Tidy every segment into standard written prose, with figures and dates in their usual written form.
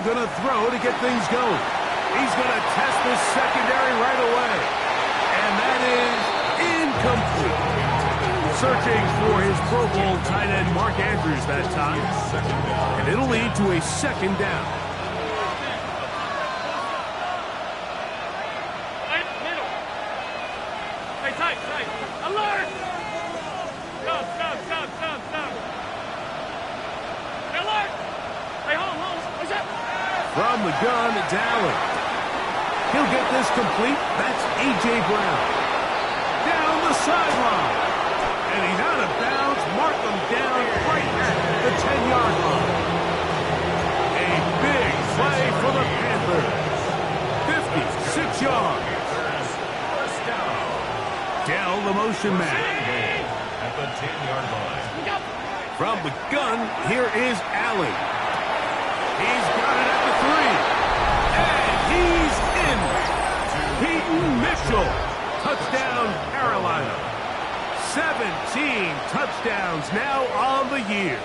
going to throw to get things going. He's going to test this secondary right away. And that is incomplete. Searching for his Pro Bowl tight end Mark Andrews that time. And it'll lead to a second down. Alert! Alert! Hey, hold on. What's up? From the gun, it's Allen. He'll get this complete. That's A.J. Brown. Down the sideline. And he's out of bounds. Mark him down right at the 10-yard line. A big play for the Panthers. 56 yards. Dell, the motion man. At the 10-yard line. From the gun, here is Allen. He's got it at the 3. And he's in. Peyton Mitchell. Touchdown, Carolina. 17 touchdowns now on the year.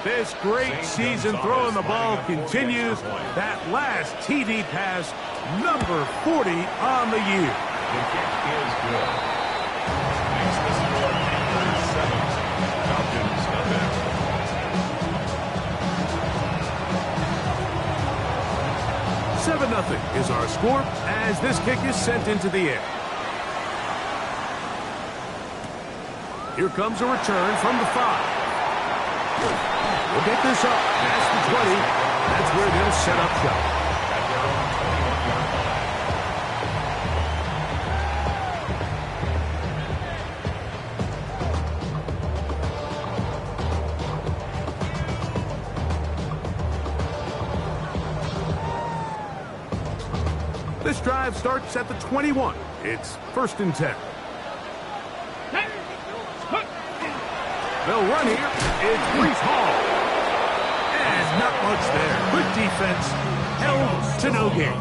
This great season throwing the ball continues. That last TD pass, number 40 on the year. The kick is good. Makes the score Panthers 7, Falcons nothing. 7-0 is our score as this kick is sent into the air. Here comes a return from the 5. We'll get this up past the 20. That's where they'll set up shop. At their own 21-yard line. This drive starts at the 21. It's 1st and 10. They'll run here. It's Breece Hall. And not much there. Good defense. Held to no gain.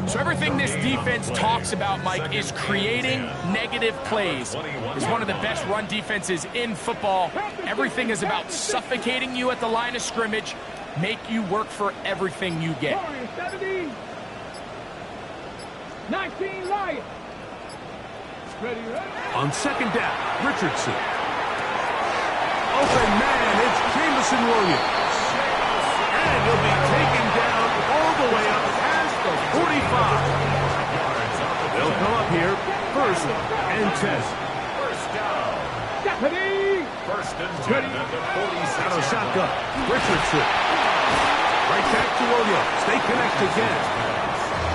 So everything this defense talks about, Mike, is creating negative plays. It's one of the best run defenses in football. Everything is about suffocating you at the line of scrimmage, make you work for everything you get. 19 Lions. On 2nd down, Richardson. Open man, it's Jameson Williams. And he'll be taken down all the way up past the 45. They'll come up here, 1st and 10. First down. Deputy. 1st and 10 at the 46. Out of shotgun, Richardson. Right back to Williams. They connect again.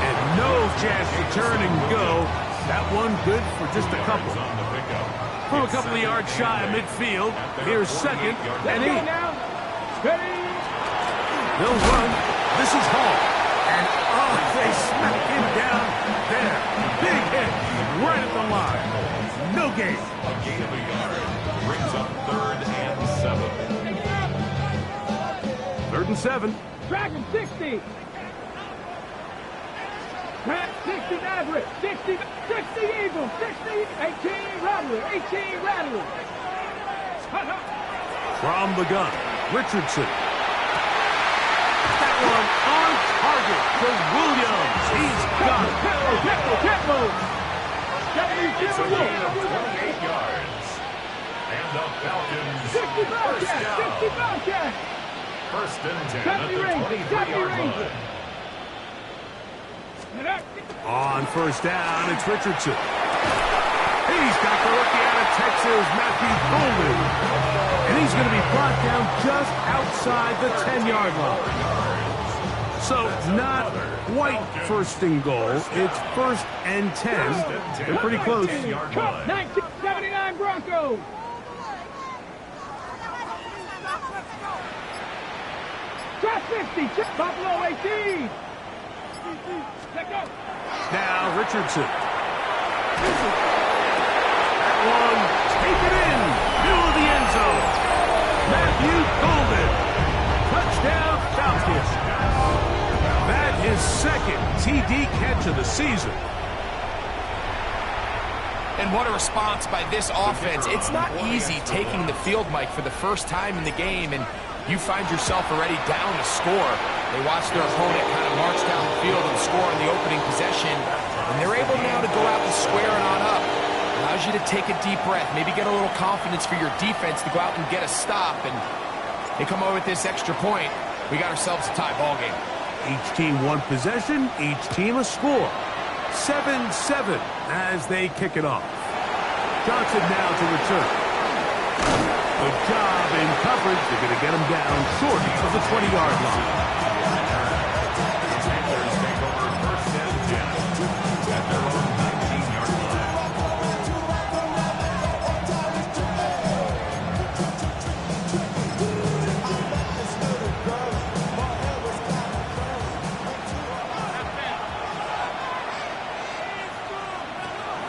And no chance to turn and go. That one good for just a couple. From a couple of yards shy of midfield, here's 2nd and 8. They'll run. This is Hall. And they smack him down there. Big hit right at the line. No gain. A gain of a yard brings up 3rd and 7. 3rd and 7. Dragon 60. 60 Maverick, 60 Eagle, 60, 18 Rattler, 18 Rattler. From the gun, Richardson. That one on target to Williams. He's got it. Tempo. It's a gain of 28 yards. And the Falcons 60 first Bobcat, down. 60 Bobcat. 1st and 10 at the 23-yard line. On 1st down, it's Richardson. He's got the rookie out of Texas, Matthew Golden. And he's going to be brought down just outside the 10-yard line. So not quite 1st and goal. It's 1st and 10. They're pretty close. 1979 Broncos. Drop 50, Buffalo 18. Now Richardson. That one taken in. Middle of the end zone. Matthew Golden. Touchdown Falcons. That is 2nd TD catch of the season. And what a response by this offense. It's not easy taking the field, Mike, for the first time in the game. And you find yourself already down to score. They watch their opponent kind of march down the field and score on the opening possession, and they're able now to go out and square it on up. Allows you to take a deep breath, maybe get a little confidence for your defense to go out and get a stop, and they come over with this extra point. We got ourselves a tie ball game. Each team one possession, each team a score. 7-7 as they kick it off. Johnson now to return. Good job in coverage. They're going to get him down short of the 20-yard line. Panthers take over first and 10 at their own 19-yard line.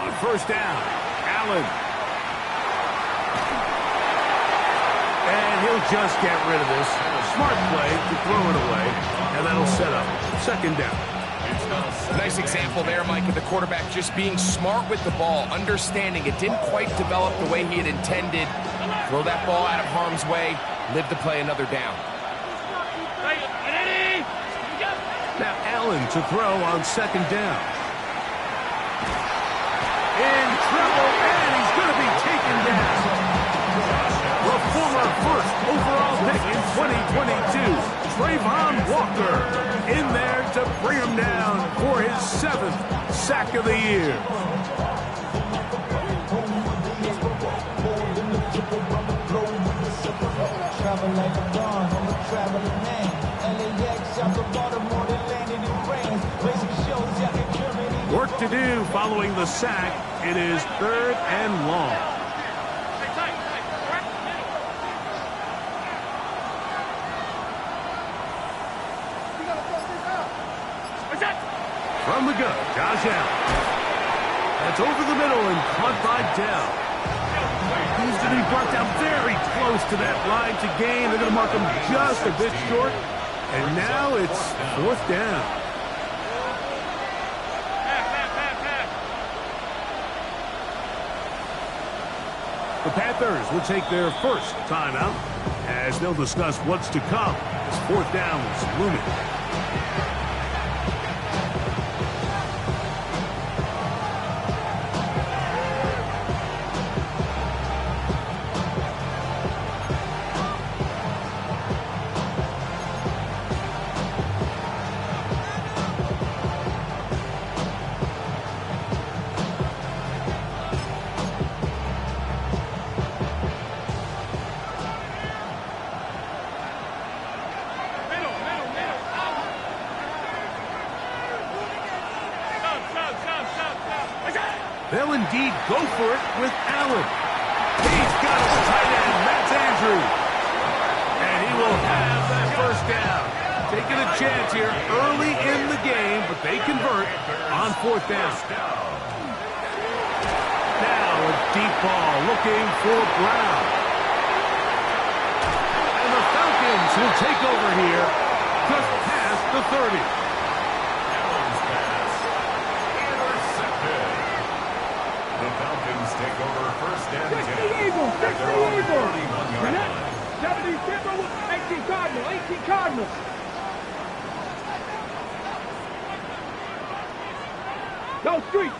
On first down, Allen. And he'll just get rid of this. Smart play to throw it away, and that'll set up second down. Nice example there, Mike, of the quarterback just being smart with the ball, understanding it didn't quite develop the way he had intended. Throw that ball out of harm's way, live to play another down. Now Allen to throw on second down. In trouble, and he's going to be taken down. The former first overall pick in 2022, Trayvon Walker, in there to bring him down for his 7th sack of the year. Work to do following the sack. It is 3rd and long. From the gun, Josh Allen. That's over the middle and caught by Dell. He's going to be brought down very close to that line to gain. They're going to mark him just a bit short. And now it's 4th down. The Panthers will take their first timeout as they'll discuss what's to come as 4th down is looming. They'll indeed go for it with Allen. He's got his tight end, Matt Andrews. And he will have that first down. Taking a chance here early in the game, but they convert on 4th down. Now a deep ball looking for Brown. And the Falcons will take over here just past the 30. Take over first and 10. Fix the Eagles! Fix the Eagles! 31-yard line. 18 Cardinals! 18 Cardinals! Go Street!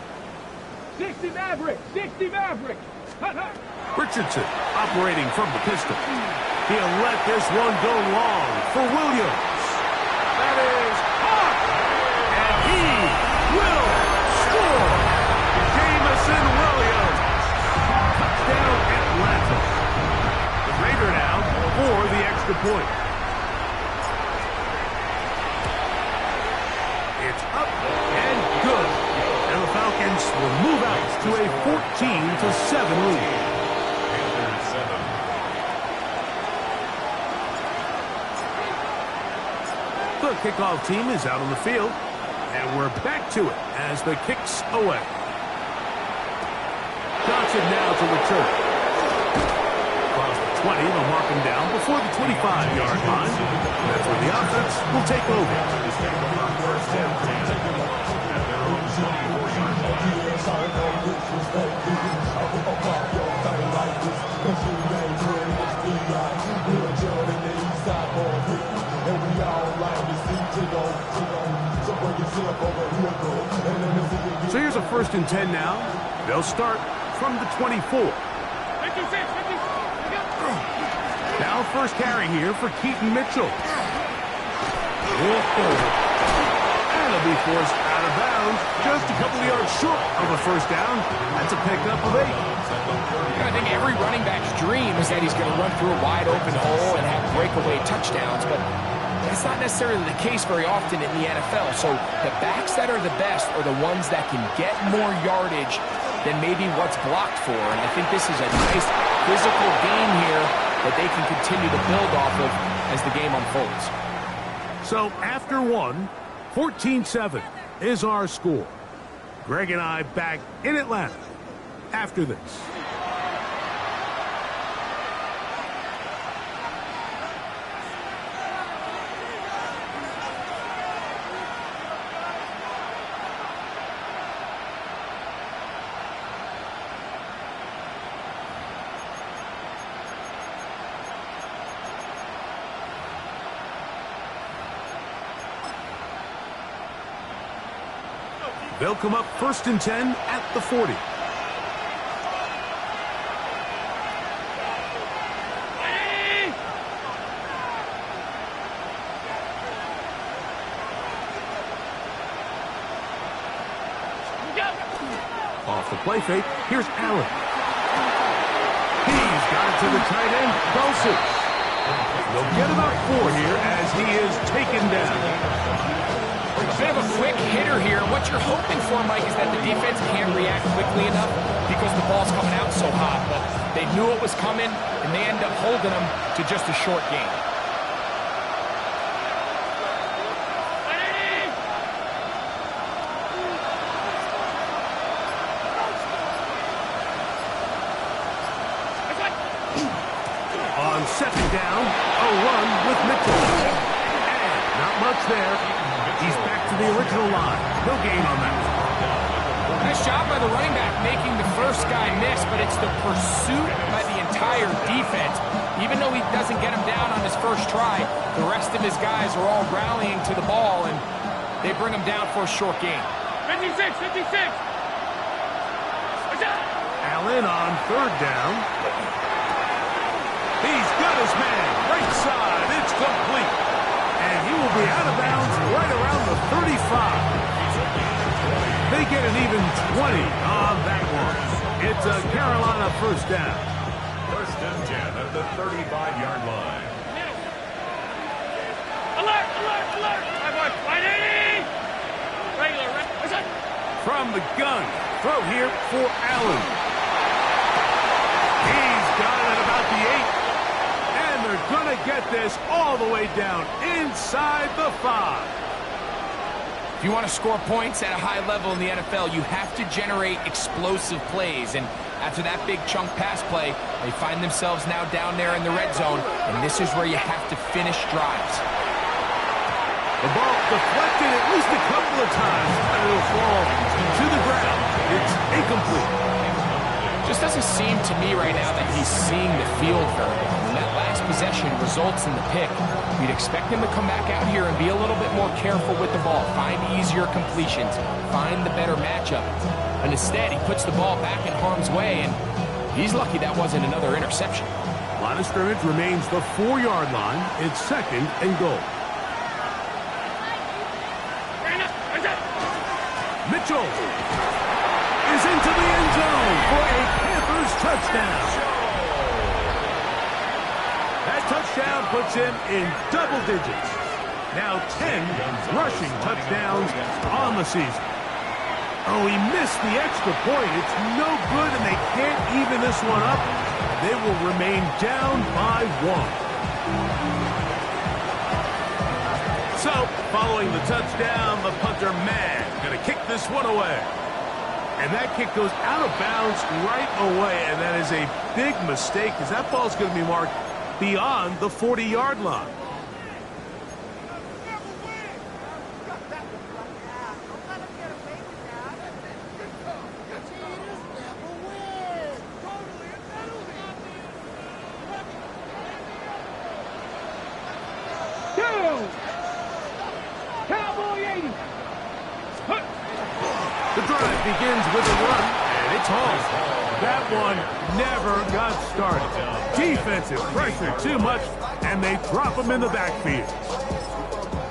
60 Maverick! 60 Maverick! Richardson operating from the pistol. He'll let this one go long for Williams. That is hot! And he will score! Jamison Williams. Touchdown Atlanta. The Raider now for the extra point. It's up and good. And the Falcons will move out to a 14-7 lead. Panthers 7. The kickoff team is out on the field, and we're back to it as the kick's away. Johnson now to return. Across the 20, they'll mark him down before the 25-yard line. That's where the offense will take over. First and 10 at their own 24-yard line. first and 10 now. They'll start from the 24. 56, 56. Now first carry here for Keaton Mitchell. And he'll be forced out of bounds, just a couple of yards short of a first down. That's a pickup of 8. I think every running back's dream is that he's going to run through a wide open hole and have breakaway touchdowns, but that's not necessarily the case very often in the NFL. So the backs that are the best are the ones that can get more yardage than maybe what's blocked for. And I think this is a nice physical game here that they can continue to build off of as the game unfolds. So after 14-7 is our score. Greg and I back in Atlanta after this. They'll come up first and 10 at the 40. Off the play fake, here's Allen. He's got it to the tight end, Dawson. They'll get about 4 here as he is taken down. A bit of a quick hitter here. What you're hoping for, Mike, is that the defense can't react quickly enough because the ball's coming out so hot. But they knew it was coming, and they end up holding them to just a short game. On second down, a run with Mitchell. And not much there. He's back to the original line. No gain on that. Nice job by the running back making the first guy miss, but it's the pursuit by the entire defense. Even though he doesn't get him down on his first try, the rest of his guys are all rallying to the ball, and they bring him down for a short gain. 56, 56. Allen on third down. He's got his man. Right side. It's complete. And he will be out of bounds right around the 35. They get an even 20 on that one. It's a Carolina first down. First and 10 at the 35-yard line. Alert, alert, alert. My boy, 180. Regular, what's that? From the gun. Throw here for Allen. He's got it at about the 8. And they're going to get this all the way down inside the 5. If you want to score points at a high level in the NFL, you have to generate explosive plays. And after that big chunk pass play, they find themselves now down there in the red zone, and this is where you have to finish drives. The ball deflected at least a couple of times, and it'll fall to the ground. It's incomplete. Just doesn't seem to me right now that he's seeing the field very well. When that last possession results in the pick, you'd expect him to come back out here and be a little bit more careful with the ball, find easier completions, find the better matchup. And instead, he puts the ball back in harm's way, and he's lucky that wasn't another interception. Line of scrimmage remains the 4-yard line. It's second and goal. Mitchell is into the end zone for a Panthers touchdown. That touchdown puts him in double digits. Now 10 rushing touchdowns on the season. Oh, he missed the extra point. It's no good, and they can't even this one up. They will remain down by 1. So, following the touchdown, the punter, man, going to kick this one away. And that kick goes out of bounds right away, and that is a big mistake because that ball's going to be marked beyond the 40-yard line. The drive begins with a run, and it's home. That one never got started. Defensive pressure too much, and they drop him in the backfield.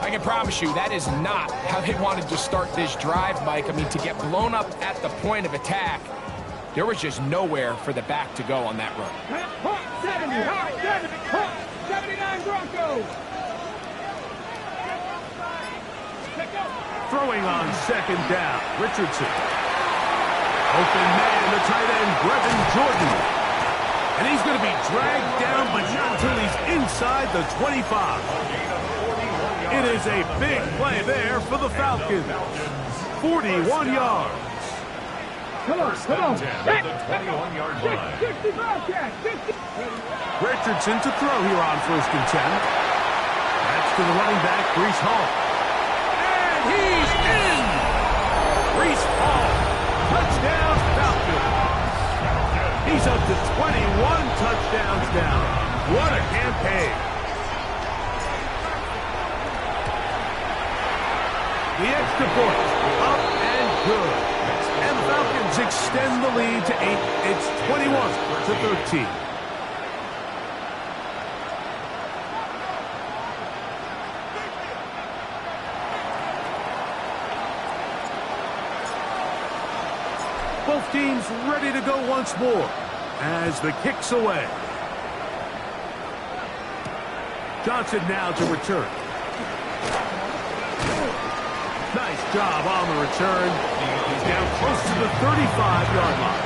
I can promise you that is not how they wanted to start this drive, Mike. I mean, to get blown up at the point of attack, there was just nowhere for the back to go on that run. 79 Broncos. Throwing on second down, Richardson. Open man, the tight end, Brevin Jordan. And he's going to be dragged down, but not until he's inside the 25. It is a big play there for the Falcons. 41 yards. Come on. 21-yard line. 60 Bobcat. 60. Richardson to throw here on 1st and 10. That's to the running back, Breece Hall. And he's in! Breece Hall. Touchdown, Falcons. He's up to 21 touchdowns now. What a campaign. The extra point, up and good. And the Falcons extend the lead to 8. It's 21-13. Both teams ready to go once more as the kick's away. Johnson now to return. Nice job on the return. He's down close to the 35-yard line.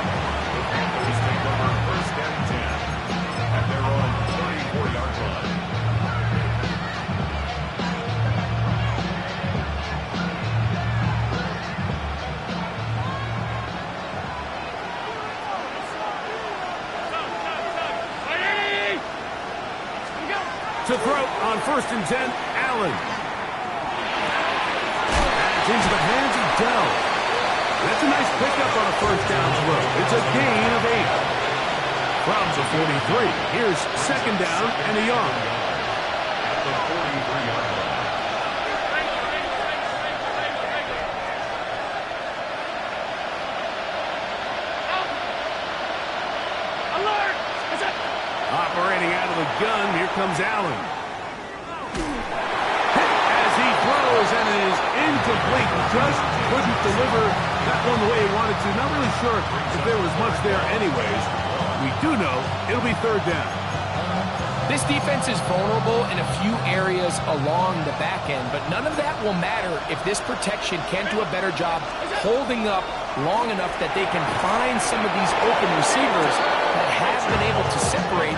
Panthers take over 1st and 10 at their own 34-yard line. To throw on 1st and 10, Allen. Into the hands of Dell. That's a nice pickup on a 1st down throw. It's a gain of 8. From the 43, here's 2nd down and a yard. At the 43-yard line. Alert! Operating out of the gun, here comes Allen. As he throws, and it is incomplete. Just couldn't deliver that one the way he wanted to. Not really sure if there was much there anyways. We do know it'll be 3rd down. This defense is vulnerable in a few areas along the back end, but none of that will matter if this protection can't do a better job holding up long enough that they can find some of these open receivers that have been able to separate.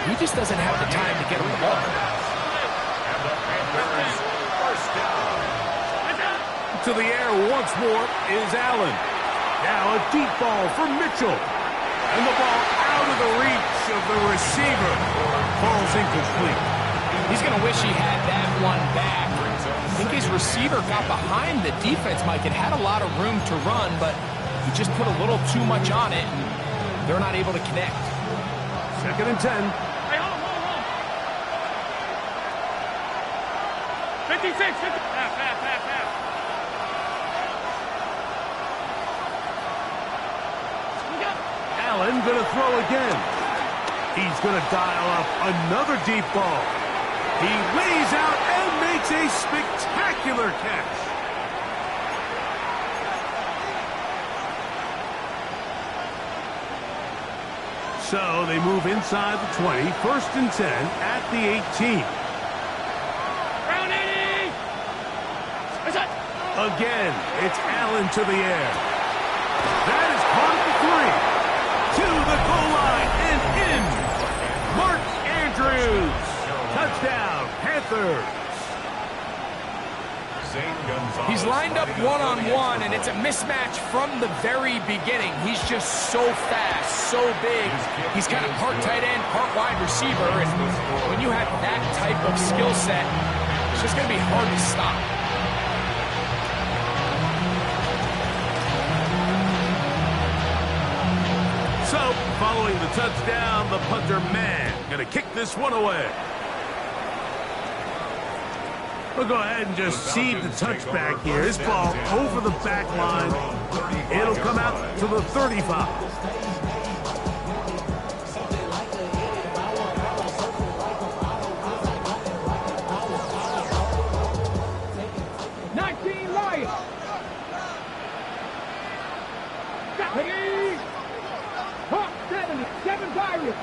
He just doesn't have the time to get him the ball. And the Panthers first down. To the air once more is Allen. Now a deep ball for Mitchell. And the ball out of the reach of the receiver. Falls incomplete. He's going to wish he had that one back. I think his receiver got behind the defense, Mike. It had a lot of room to run, but he just put a little too much on it, and they're not able to connect. 2nd and 10. Hey, hold on. 56, 50. Half. Allen going to throw again. He's going to dial up another deep ball. He lays out and makes a spectacular catch. So they move inside the 20, 1st and 10 at the 18. Round 80. What's that? Again, it's Allen to the air. That is caught at the 3. To the goal line and in. Mark Andrews. Touchdown, Panthers. He's lined up one-on-one, and it's a mismatch from the very beginning. He's just so fast, so big. He's kind of part tight end, part wide receiver, and when you have that type of skill set, it's just going to be hard to stop. So, following the touchdown, the punter man going to kick this one away. We'll go ahead and just cede the touchback here. This ball over the back line. It'll come out to the 35.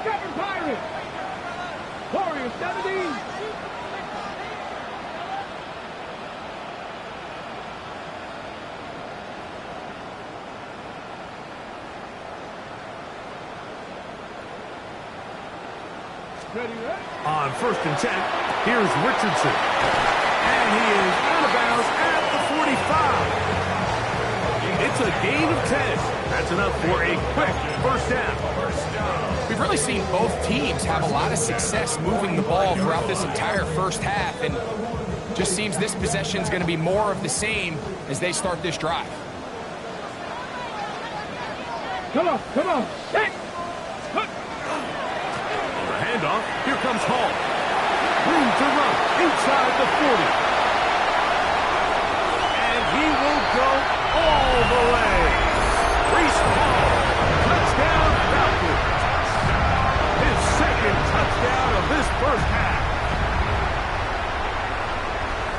Seven Pirates! Warriors 70! On 1st and 10, here's Richardson. And he is out of bounds at the 45. It's a gain of 10. That's enough for a quick first down. We've really seen both teams have a lot of success moving the ball throughout this entire first half, and just seems this possession is going to be more of the same as they start this drive. Come on! Hey! The handoff. Here comes Hall. Room to run inside the 40. And he will go all the way. Reese Hall. Touchdown Falcons. His second touchdown of this first half.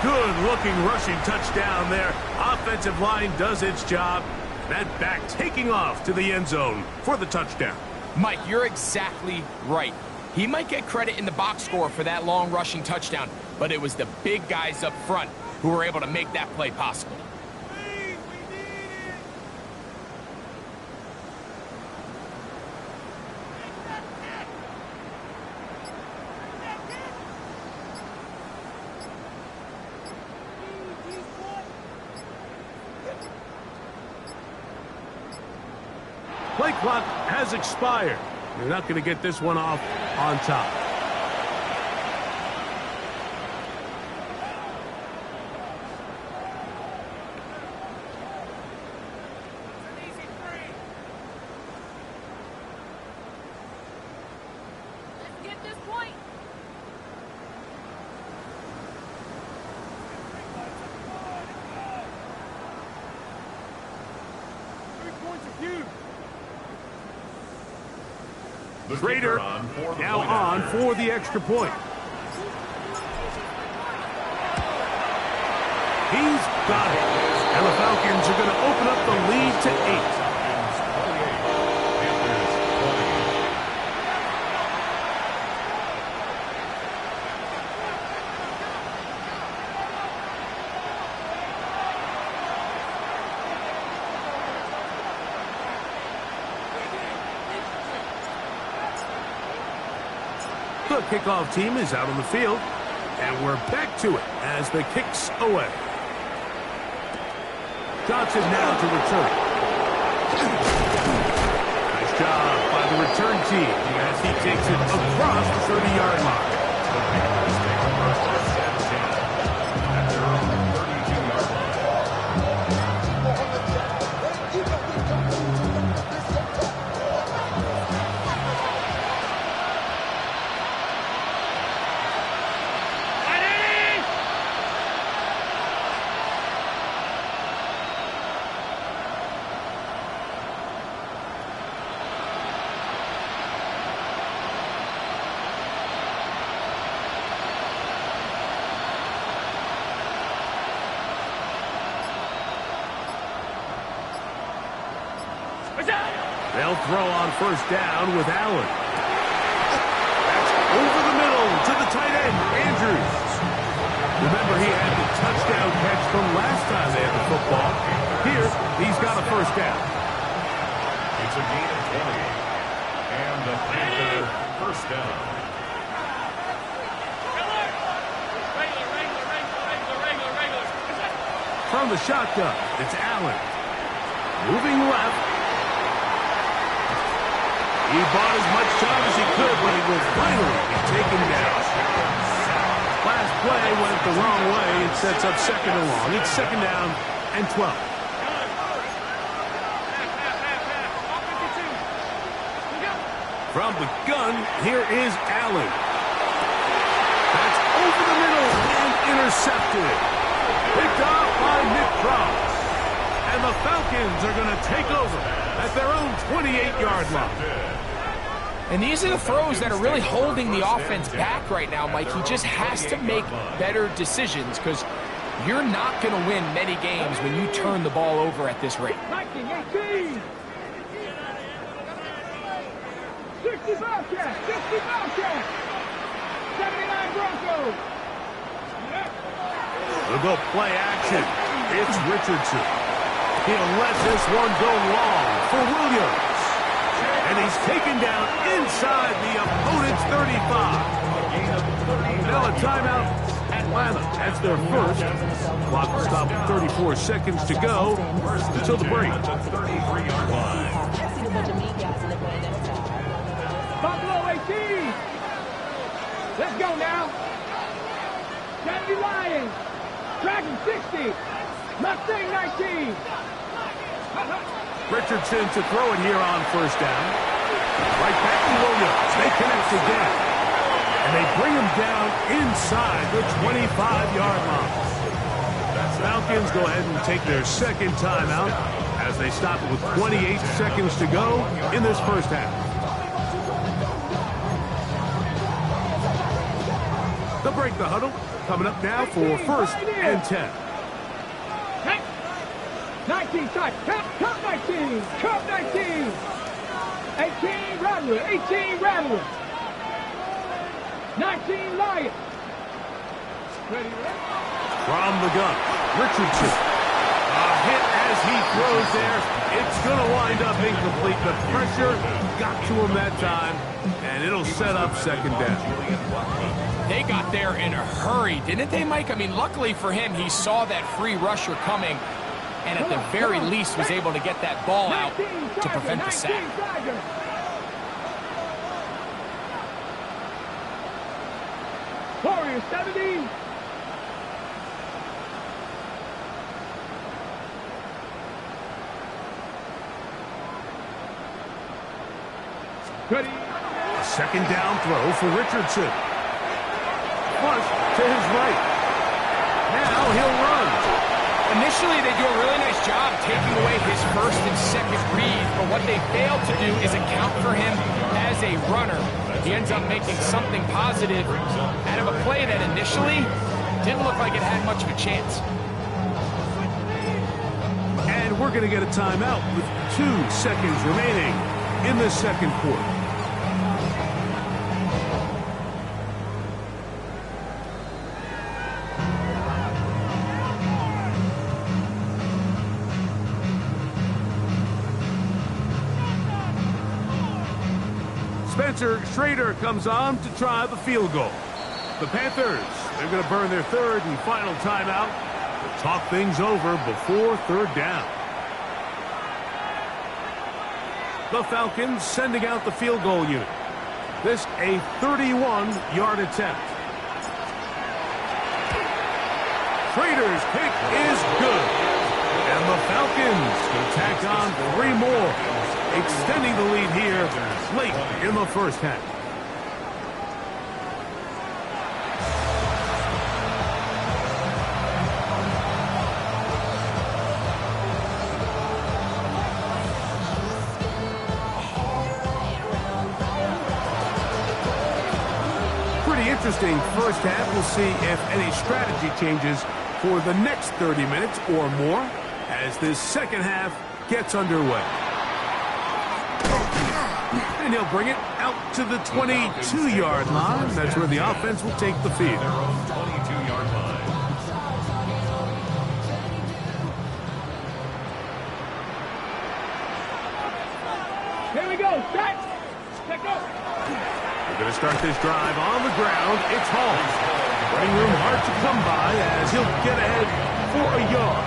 Good-looking rushing touchdown there. Offensive line does its job. That back taking off to the end zone for the touchdown. Mike, you're exactly right. He might get credit in the box score for that long rushing touchdown, but it was the big guys up front who were able to make that play possible. Play clock has expired. You're not going to get this one off on top. Let's get this point. Trader now on for the extra point. He's got it. And the Falcons are going to open up the lead to 8. The kickoff team is out on the field, and we're back to it as the kick's away. Johnson now to return. Nice job by the return team as he takes it across the 30-yard line. They'll throw on first down with Allen. That's over the middle to the tight end, Andrews. Remember, he had the touchdown catch from last time they had the football. Here, he's got a first down. It's a gain of 20. And the Panther first down. From the shotgun, it's Allen. Moving left. He bought as much time as he could, but he will finally be taken down. Last play went the wrong way. It sets up second and long. It's second down and 12. From the gun, here is Allen. That's over the middle and intercepted. Picked off by Nick Cross. And the Falcons are going to take over at their own 28-yard line. And these are the throws that are really holding the offense back right now, Mike. He just has to make better decisions because you're not going to win many games when you turn the ball over at this rate. 19, 18. 60 Bobcat, 60 Bobcat. 79 Broncos. We'll go play action. It's Richardson. He'll let this one go long for Williams. And he's taken down inside the opponent's 35. Now a timeout, Atlanta. That's their first. Clock will stop with 34 seconds to go until the break. Buffalo 18. Let's go now. 70 Lions. Dragon 60. Mustang 19. Richardson to throw it here on first down. Right back to Williams. They connect again. And they bring him down inside the 25-yard line. Falcons go ahead and take their second timeout as they stop it with 28 seconds to go in this first half. They'll break the huddle. Coming up now for first and 10. 19 touch. Cup 19. Cup 19. 18 Rattler. 18 Rattler. 19 Lion. Ready, From the gun, Richardson. A hit as he throws there. It's going to wind up incomplete. The pressure got to him that time, and it'll set up second down. They got there in a hurry, didn't they, Mike? I mean, luckily for him, he saw that free rusher coming, and at the very least was able to get that ball out to prevent the sack. Warriors 70. Ready. A second down throw for Richardson. Flush to his right. Now he'll run. Initially, they do a really nice job taking away his first and second read, but what they failed to do is account for him as a runner. He ends up making something positive out of a play that initially didn't look like it had much of a chance. And we're going to get a timeout with 2 seconds remaining in the second quarter. Spencer Schrader comes on to try the field goal. The Panthers, they're going to burn their third and final timeout to talk things over before third down. The Falcons sending out the field goal unit. This a 31-yard attempt. Schrader's kick is good. And the Falcons can tack on 3 more, extending the lead here late in the first half. Pretty interesting first half. We'll see if any strategy changes for the next 30 minutes or more as this second half gets underway. And he'll bring it out to the 22-yard line. That's where the offense will take the field. 22-yard line. Here we go. Set. Check up. We're going to start this drive on the ground. It's Hall. Running room hard to come by as he'll get ahead for a yard.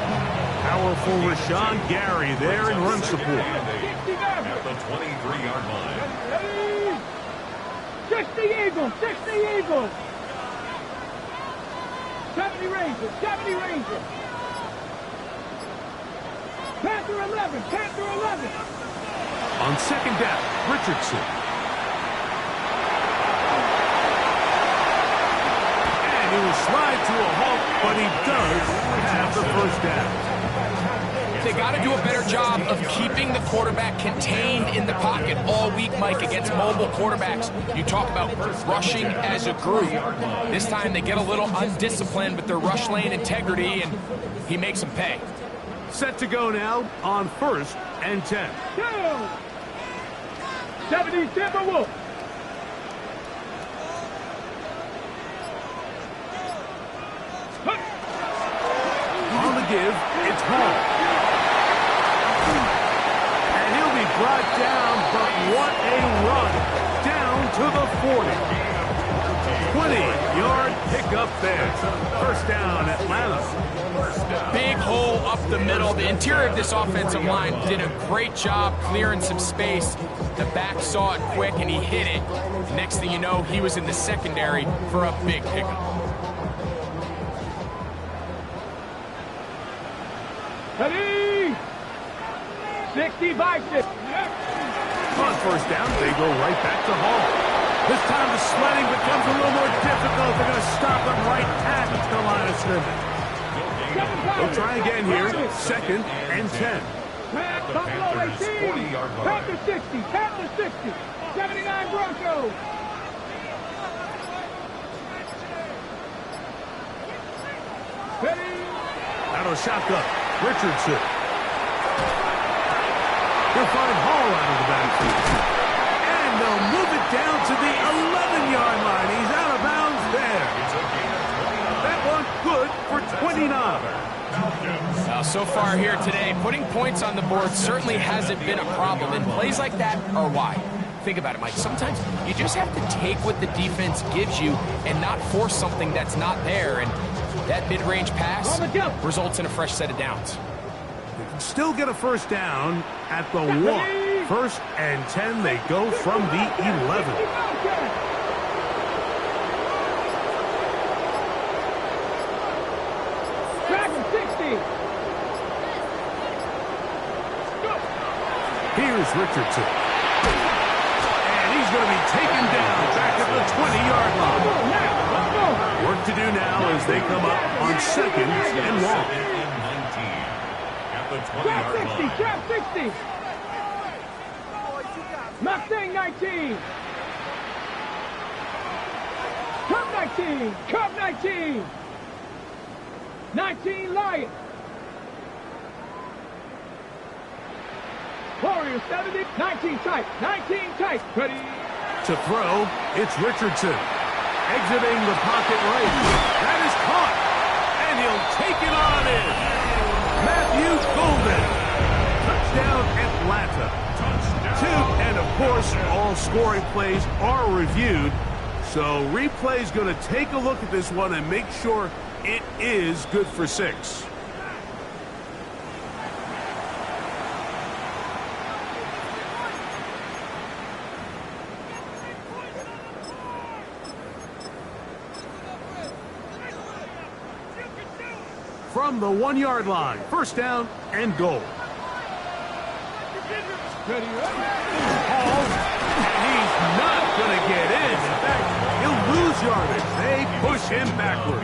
Powerful Rashawn Gary there in run support. At the 23-yard line. 60 Eagles, 60 Eagles. 70 Rangers, 70 Rangers. Panther 11, Panther 11. On second down, Richardson. And And he will slide to a halt, but he does have the first down. They got to do a better job of keeping the quarterback contained in the pocket all week, Mike, against mobile quarterbacks. You talk about rushing as a group. This time they get a little undisciplined with their rush lane integrity, and he makes them pay. Set to go now on 1st and 10. 70 Timberwolves. On the give, it's Hall. And he'll be brought down, but what a run. Down to the 40. 20-yard pickup there. First down, Atlanta. Big hole up the middle. The interior of this offensive line did a great job clearing some space. The back saw it quick, and he hit it. Next thing you know, he was in the secondary for a big pickup. Ready? 60 by 6. On first down, they go right back to Hall. This time the sledding becomes a little more difficult. They're going to stop him right at the line of scrimmage. They'll try again here. 2nd and 10. Buffalo 18. Panthers 60. Panthers 60. 79 Broncos. Ready? Out of shotgun. Richardson. He'll find Hall out of the backfield. And they'll move it down to the 11-yard line. He's out of bounds there. That one good for 29. So far here today, putting points on the board certainly hasn't been a problem, and plays like that are why. Think about it, Mike. Sometimes you just have to take what the defense gives you and not force something that's not there, and that mid-range pass results in a fresh set of downs. Still get a first down at the 1. 1st and 10, they go from the 11. Here's Richardson. And he's going to be taken down back at the 20-yard line. Work to do now as they come up on 2nd and long. Trap 60, trap 60. Mustang 19. Cub 19, Cub 19. 19 Lions. Warriors 70, 19 tight, 19 tight. Ready. To throw, it's Richardson. Exiting the pocket right. That is caught. And he'll take it on in. Matthew Golden. Touchdown, Atlanta. And of course, all scoring plays are reviewed. So replay's going to take a look at this one and make sure it is good for 6. From the 1-yard line, first down and goal. Ready. Hall, and he's not going to get in. In fact, he'll lose yardage. They push him backwards.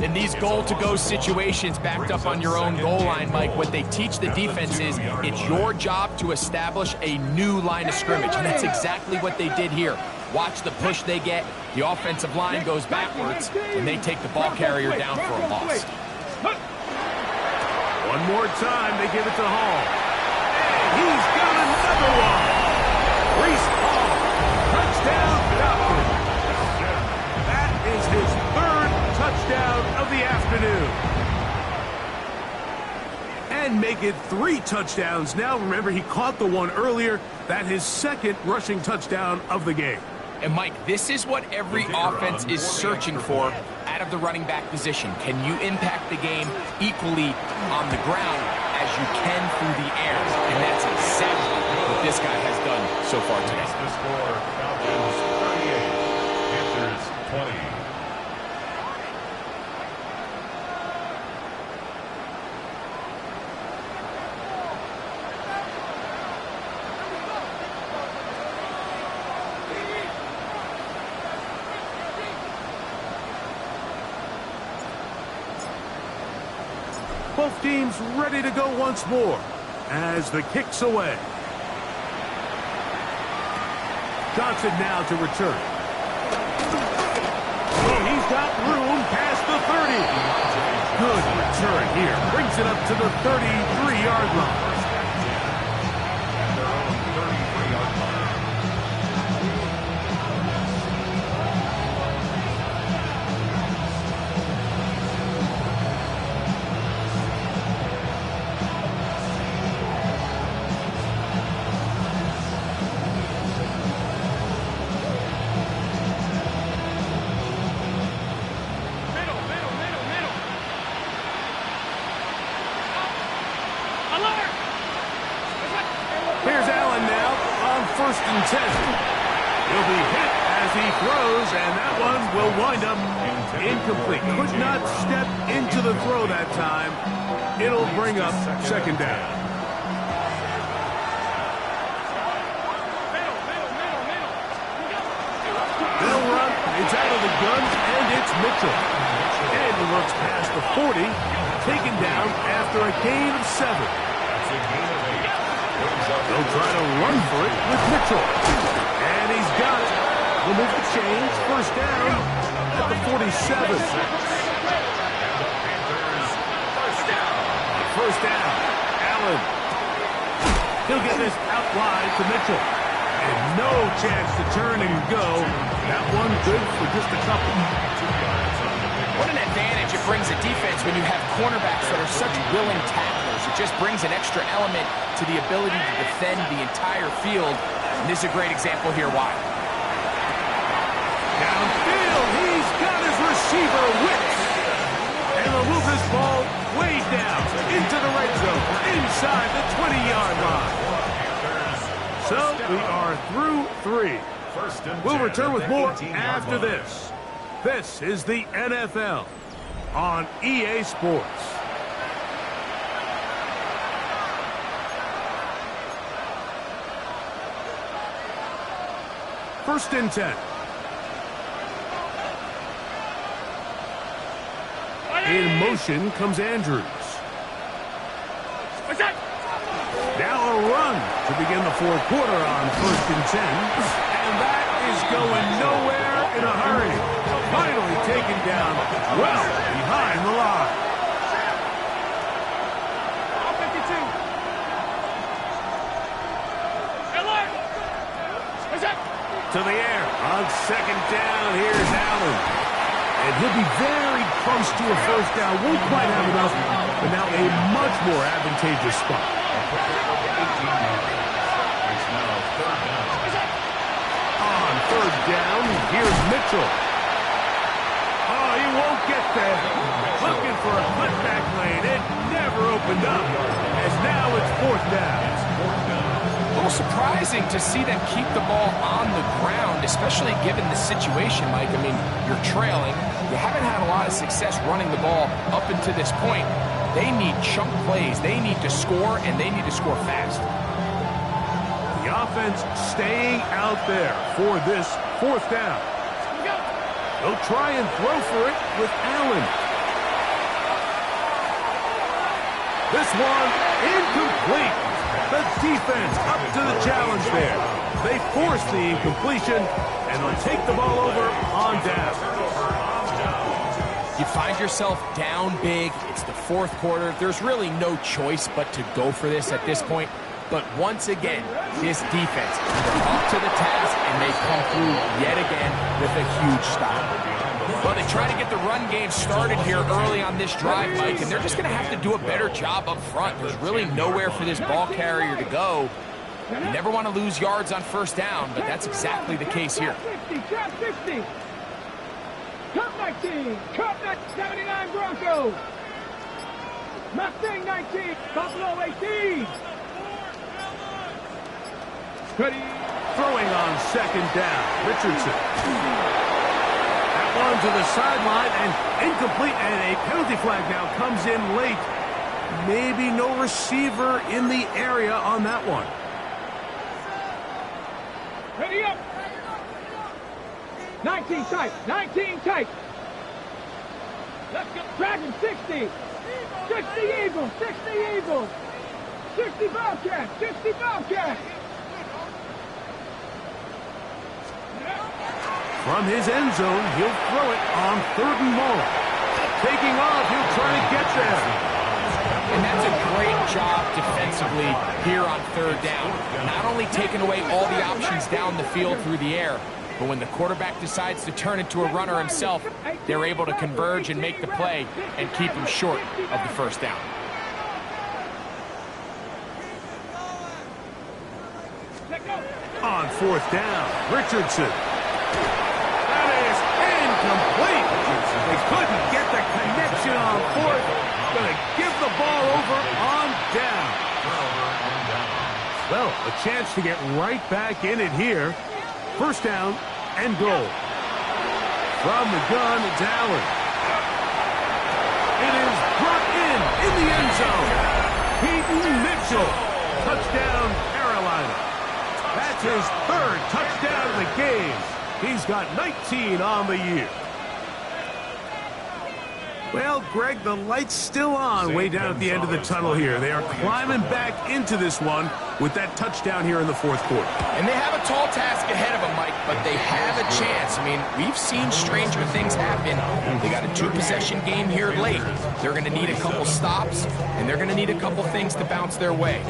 In these goal-to-go situations backed up on your own goal line, Mike, what they teach the defense is it's your job to establish a new line of scrimmage, and that's exactly what they did here. Watch the push they get. The offensive line goes backwards, and they take the ball carrier down for a loss. One more time, they give it to Hall. He's got another one. Reese Hall. Touchdown, Falcons. That is his 3rd touchdown of the afternoon. And make it 3 touchdowns now. Remember, he caught the one earlier. That his 2nd rushing touchdown of the game. And, Mike, this is what every offense is searching for out of the running back position. Can you impact the game equally on the ground as you can through the air? And that's exactly what this guy has done so far today. The score, Falcons 38, Panthers 20. Both teams ready to go once more as the kick's away. Johnson now to return. Oh, he's got room past the 30. Good return here. Brings it up to the 33-yard line. Here's Allen now on 1st and 10. He'll be hit as he throws, and that one will wind up incomplete. Could not step into the throw that time. It'll bring up 2nd down. They'll run. It's out of the gun, and it's Mitchell. And he looks past the 40, taken down after a gain of 7. They'll try to run for it with Mitchell. And he's got it. We'll move the chains. 1st down at the 47. 1st down. Allen. He'll get this out wide to Mitchell. And no chance to turn and go. That one good for just a couple. What an advantage it brings a defense when you have cornerbacks that are such willing tacklers. It just brings an extra element to the ability to defend the entire field. And this is a great example here why. Downfield, he's got his receiver whipped. And they'll move this ball way down into the red zone, inside the 20-yard line. So we are through 3. We'll return with more after this. This is the NFL on EA Sports. First and 10. In motion comes Andrews. Now a run to begin the 4th quarter on 1st and 10. And that is going nowhere in a hurry. Finally taken down well behind the line. To the air on 2nd down. Here's Allen. And he'll be very close to a 1st down. Won't quite have enough, but now a much more advantageous spot. On 3rd down, here's Mitchell. Oh, he won't get there. Looking for a putback lane. It never opened up. As now it's 4th down. A little surprising to see them keep the ball on the ground, especially given the situation, Mike. I mean, you're trailing. You haven't had a lot of success running the ball up until this point. They need chunk plays. They need to score, and they need to score fast. The offense staying out there for this 4th down. They'll try and throw for it with Allen. This one incomplete. The defense up to the challenge there. They force the incompletion, and they'll take the ball over on down. You find yourself down big. It's the 4th quarter. There's really no choice but to go for this at this point. But once again, this defense, they're up to the task, and they come through yet again with a huge stop. Well, they try to get the run game started here early on this drive, Mike, and they're just going to have to do a better job up front. There's really nowhere for this ball carrier to go. You never want to lose yards on 1st down, but that's exactly the case here. Trap 60. Cup 19. Cup 79 Broncos. Mustang 19. Buffalo 18. Ready. Throwing on 2nd down. Richardson. That one to the sideline and incomplete, and a penalty flag now comes in late. Maybe no receiver in the area on that one. Ready up. 19 tight. 19 tight. Let's go. Dragon 60. 60 Eagles, 60 Eagles. 60 Bobcats, 60 Bobcats. From his end zone, he'll throw it on 3rd and more. Taking off, he'll try to get there. And that's a great job defensively here on 3rd down. Not only taking away all the options down the field through the air, but when the quarterback decides to turn it to a runner himself, they're able to converge and make the play and keep him short of the 1st down. On 4th down, Richardson. That is incomplete. They couldn't get the connection on 4th. Going to give the ball over on down. Well, a chance to get right back in it here. 1st down and goal. From the gun, it's Allen. It is brought in the end zone. Keaton Mitchell. Touchdown, Carolina. That's his 3rd touchdown of the game. He's got 19 on the year. Well, Greg, the light's still on way down at the end of the tunnel here. They are climbing back into this one with that touchdown here in the 4th quarter. And they have a tall task ahead of them, Mike, but they have a chance. I mean, we've seen stranger things happen. They got a 2-possession game here late. They're going to need a couple stops, and they're going to need a couple things to bounce their way.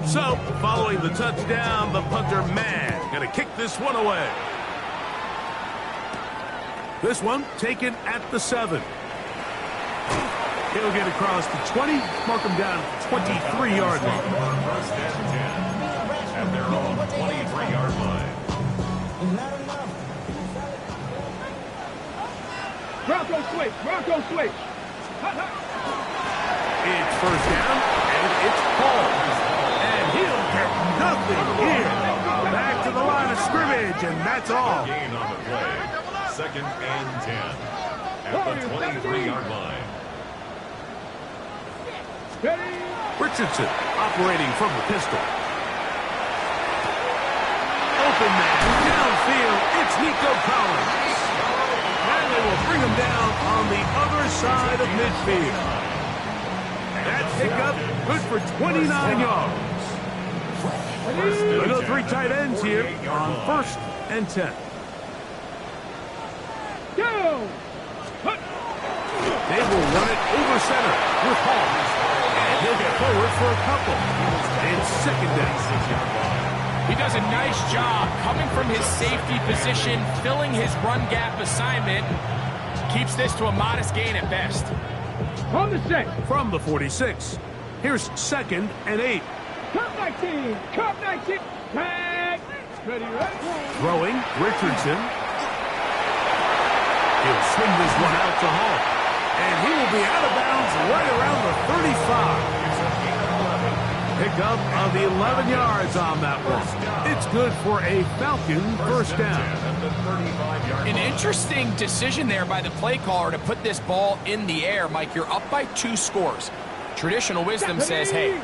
So, following the touchdown, the punter man going to kick this one away. This one taken at the 7. He'll get across the 20, mark him down at the 23-yard line. 1st and 10 at their own 23-yard line. Bronco switch, Bronco switch. It's 1st down, and it's Paul. And he'll get nothing here. Back to the line of scrimmage, and that's all. Gain on the play. 2nd and 10 at the 23-yard line. Richardson operating from the pistol. Open man, downfield, it's Nico Collins. And they will bring him down on the other side of midfield. That pickup, good for 29 yards. Another 3 tight ends here on 1st and 10. Go! They will run it over center with Hall. And he'll get forward for a couple. It's 2nd down. He does a nice job coming from his safety position, filling his run gap assignment. Keeps this to a modest gain at best. On the 6. From the 46. Here's 2nd and 8. Cup 19, Cup 19. Tag. Ready, ready. Throwing, Richardson. He'll swing this one out to Hall. And he will be out of bounds right around the 35. Pick up of the 11 yards on that one. It's good for a Falcon 1st down. An interesting decision there by the play caller to put this ball in the air. Mike, you're up by 2 scores. Traditional wisdom says, hey,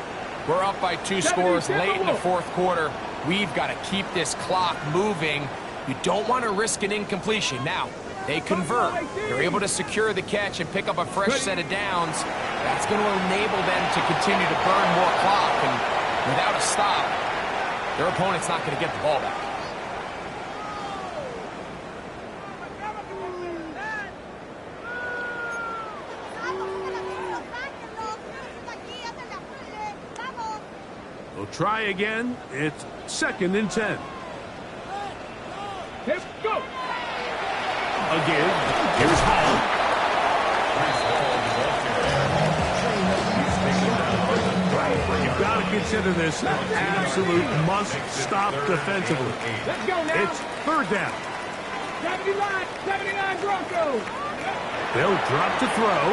we're up by 2 scores late in the 4th quarter. We've got to keep this clock moving. You don't want to risk an incompletion. Now, they convert. They're able to secure the catch and pick up a fresh set of downs. That's going to enable them to continue to burn more clock. And without a stop, their opponent's not going to get the ball back. We'll try again. It's 2nd and 10. Let's go. Again, here's Hall. You've got to consider this an absolute must-stop defensively. Let's go now. It's 3rd down. 79 Broncos. They'll drop to throw.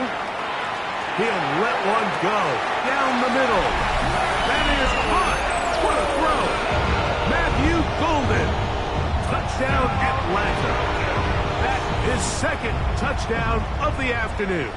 He'll let one go down the middle. That is hot. What a throw. Matthew Golden. Touchdown, Atlanta. That is 2nd touchdown of the afternoon.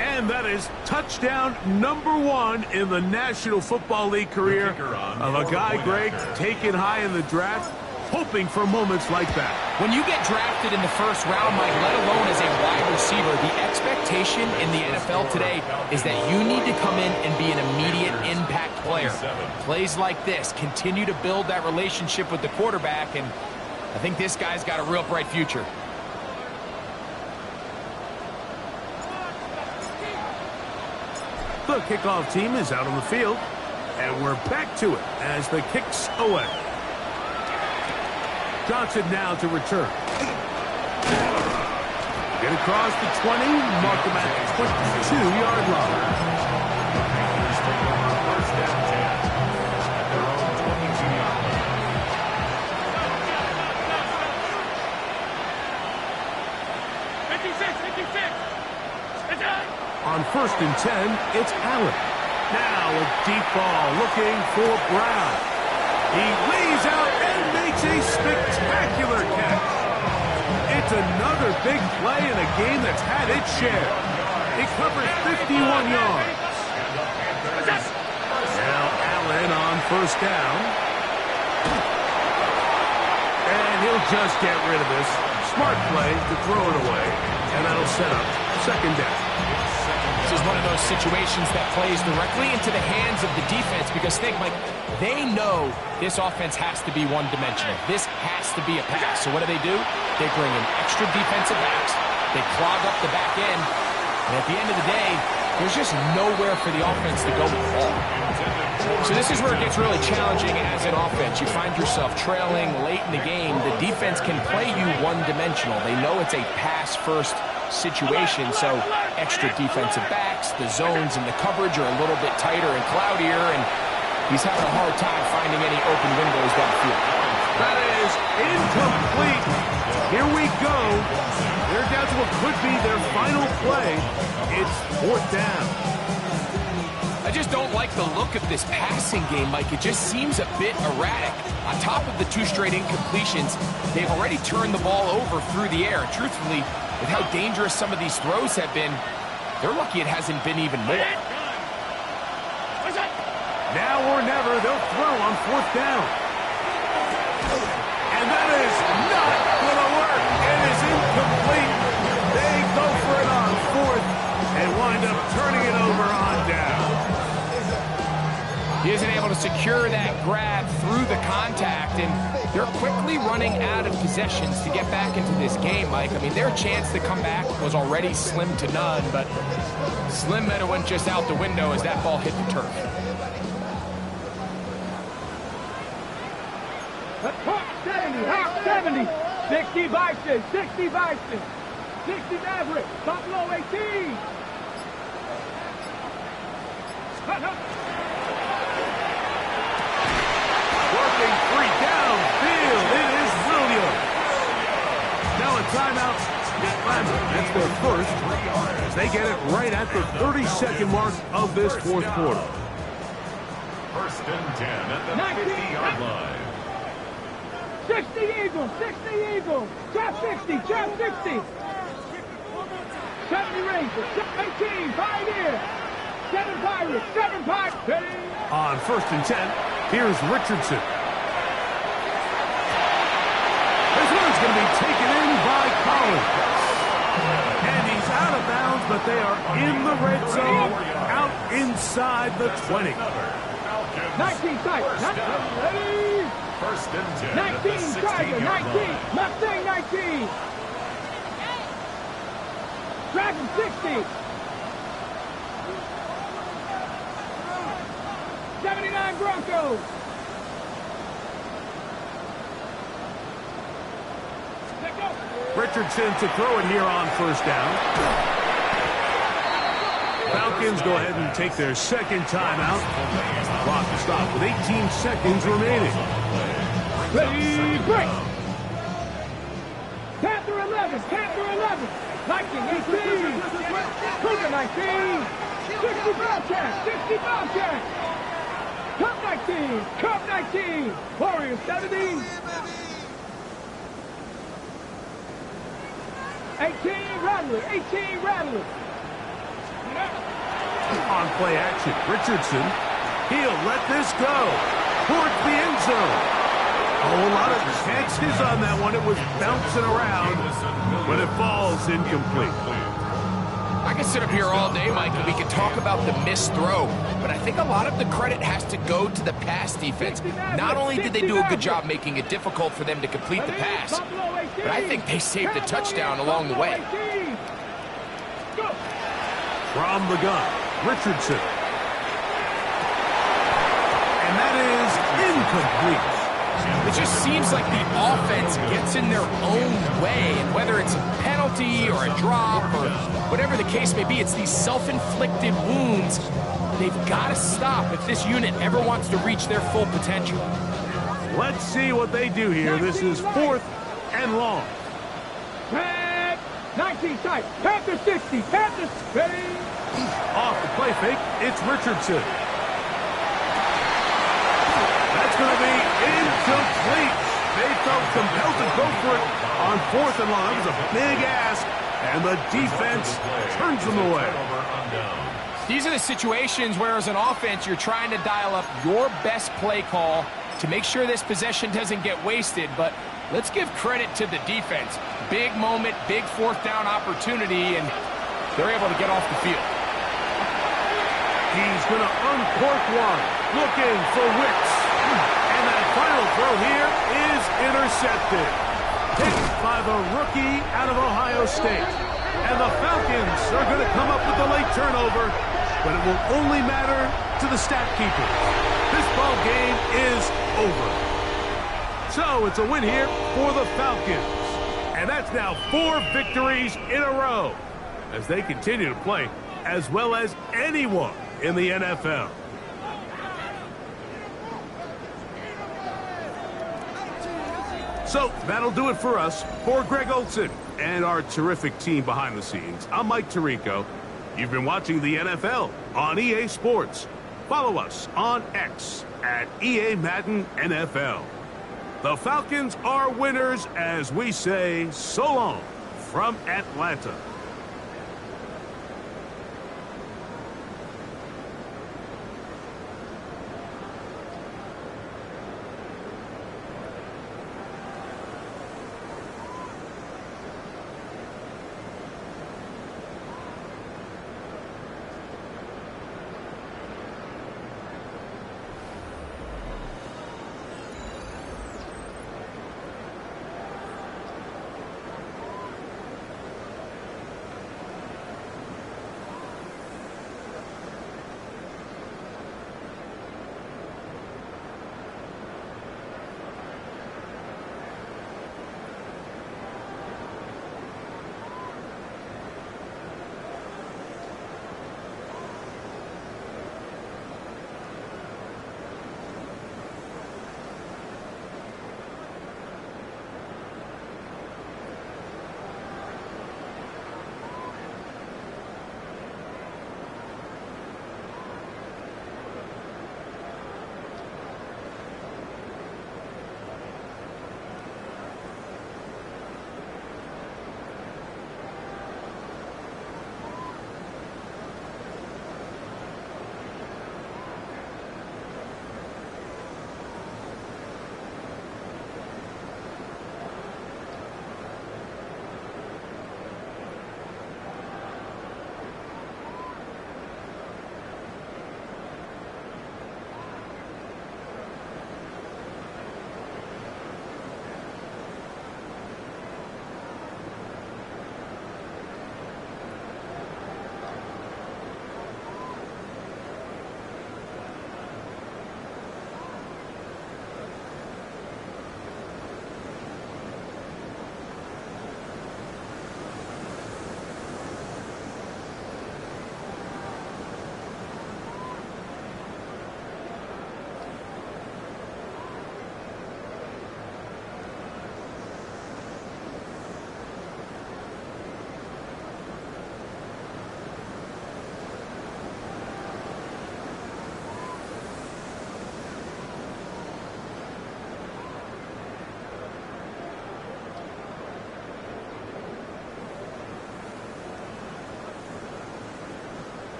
And that is touchdown number 1 in the National Football League career of a guy, Greg, taken high in the draft, hoping for moments like that. When you get drafted in the first round, Mike, let alone as a wide receiver, the expectation in the NFL today is that you need to come in and be an immediate impact player. Plays like this continue to build that relationship with the quarterback, and I think this guy's got a real bright future. The kickoff team is out on the field, and we're back to it as the kick's away. Johnson now to return. Get across the 20, mark him at the 22-yard line. First down 10 at their own 22-yard line. On 1st and 10, it's Allen. Now a deep ball looking for Brown. He lays out and makes a spectacular catch. It's another big play in a game that's had its share. It covers 51 yards. Now Allen on 1st down. And he'll just get rid of this. Smart play to throw it away. And that'll set up 2nd down. This is one of those situations that plays directly into the hands of the defense because think, like, they know this offense has to be one-dimensional. This has to be a pass. So what do? They bring in extra defensive backs. They clog up the back end. And at the end of the day, there's just nowhere for the offense to go with the ball. So this is where it gets really challenging as an offense. You find yourself trailing late in the game. The defense can play you one-dimensional. They know it's a pass-first situation, so extra defensive backs, the zones and the coverage are a little bit tighter and cloudier, and he's having a hard time finding any open windows downfield. That is incomplete. Here we go. They're down to what could be their final play. It's 4th down. I just don't like the look of this passing game, Mike. It just seems a bit erratic. On top of the 2 straight incompletions, they've already turned the ball over through the air. Truthfully, with how dangerous some of these throws have been, they're lucky it hasn't been even more. Now or never, they'll throw on 4th down. And that is not going to work. It is incomplete. They go for it on 4th and wind up turning it over on down. He isn't able to secure that grab through the contact, and they're quickly running out of possessions to get back into this game, Mike. I mean, their chance to come back was already slim to none, but slim might have went just out the window as that ball hit the turf. Hawk 70, Hawk 70, 60 Bison, 60 Bison, 60 Maverick, Buffalo 18. Working 3 downfield. It is Williams. Now a timeout. That's their first. As they get it right at the 30-second mark of this 4th quarter. 1st and 10 at the 50-yard line. 60 Eagles, 60 Eagles, trap 60, trap 60. 70 Rangers, 18, Pioneer, 7 Pirates, 7 Pirates. On 1st and 10, here's Richardson. This one's going to be taken in by Collins. And he's out of bounds, but they are in the red zone, out inside the 20. 19 Tigers, 19, 1st and 10 19 Tiger, 19, Mustang 19. Dragon 60. 79 Broncos. Richardson to throw it here on 1st down. Falcons go ahead and take their 2nd timeout. Clock to stop with 18 seconds remaining. Ready, break. Panther 11, Panther 11. Viking 18. Cougar 19. 60 Bobcats, 60 Bobcats. Cub 19, Cub 19. Warriors 70. 18 Rattler, 18 Rattler. On play action, Richardson. He'll let this go towards the end zone. Oh, a lot of chances on that one. It was bouncing around, but it falls incomplete. I can sit up here all day, Mike, and we can talk about the missed throw, but I think a lot of the credit has to go to the pass defense. Not only did they do a good job making it difficult for them to complete the pass, but I think they saved the touchdown along the way. From the gun, Richardson. And that is incomplete. It just seems like the offense gets in their own way, and whether it's a penalty or a drop or whatever the case may be, it's these self-inflicted wounds. They've got to stop if this unit ever wants to reach their full potential. Let's see what they do here. This is 4th and long. 19 tight. Panthers 60. Panthers ready. Off the play fake, it's Richardson. That's going to be incomplete. They felt compelled to go for it on 4th and long. It was a big ask, and the defense turns them away. These are the situations where, as an offense, you're trying to dial up your best play call to make sure this possession doesn't get wasted, but let's give credit to the defense. Big moment, big 4th down opportunity, and they're able to get off the field. He's going to uncork one, looking for Wicks. And that final throw here is intercepted. Picked by the rookie out of Ohio State. And the Falcons are going to come up with the late turnover, but it will only matter to the stat keepers. This ball game is over. So it's a win here for the Falcons. And that's now 4 victories in a row as they continue to play as well as anyone in the NFL. So that'll do it for us. For Greg Olson and our terrific team behind the scenes, I'm Mike Tirico. You've been watching the NFL on EA Sports. Follow us on X at EA Madden NFL. The Falcons are winners as we say so long from Atlanta.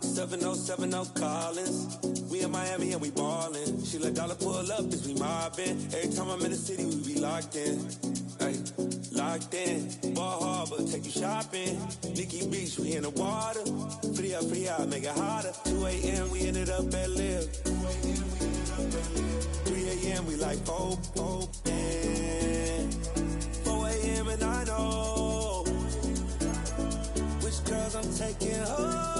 7070 Collins. We in Miami and we ballin'. She let dollar pull up, bitch, we mobbin'. Every time I'm in the city, we be locked in. Ay, locked in. Ball Harbor, take you shopping. Nikki Beach, we in the water. Free up, make it hotter. 2 a.m., we ended up at Live. 3 a.m., we like Pope. 4 a.m. and I know which girls I'm taking home.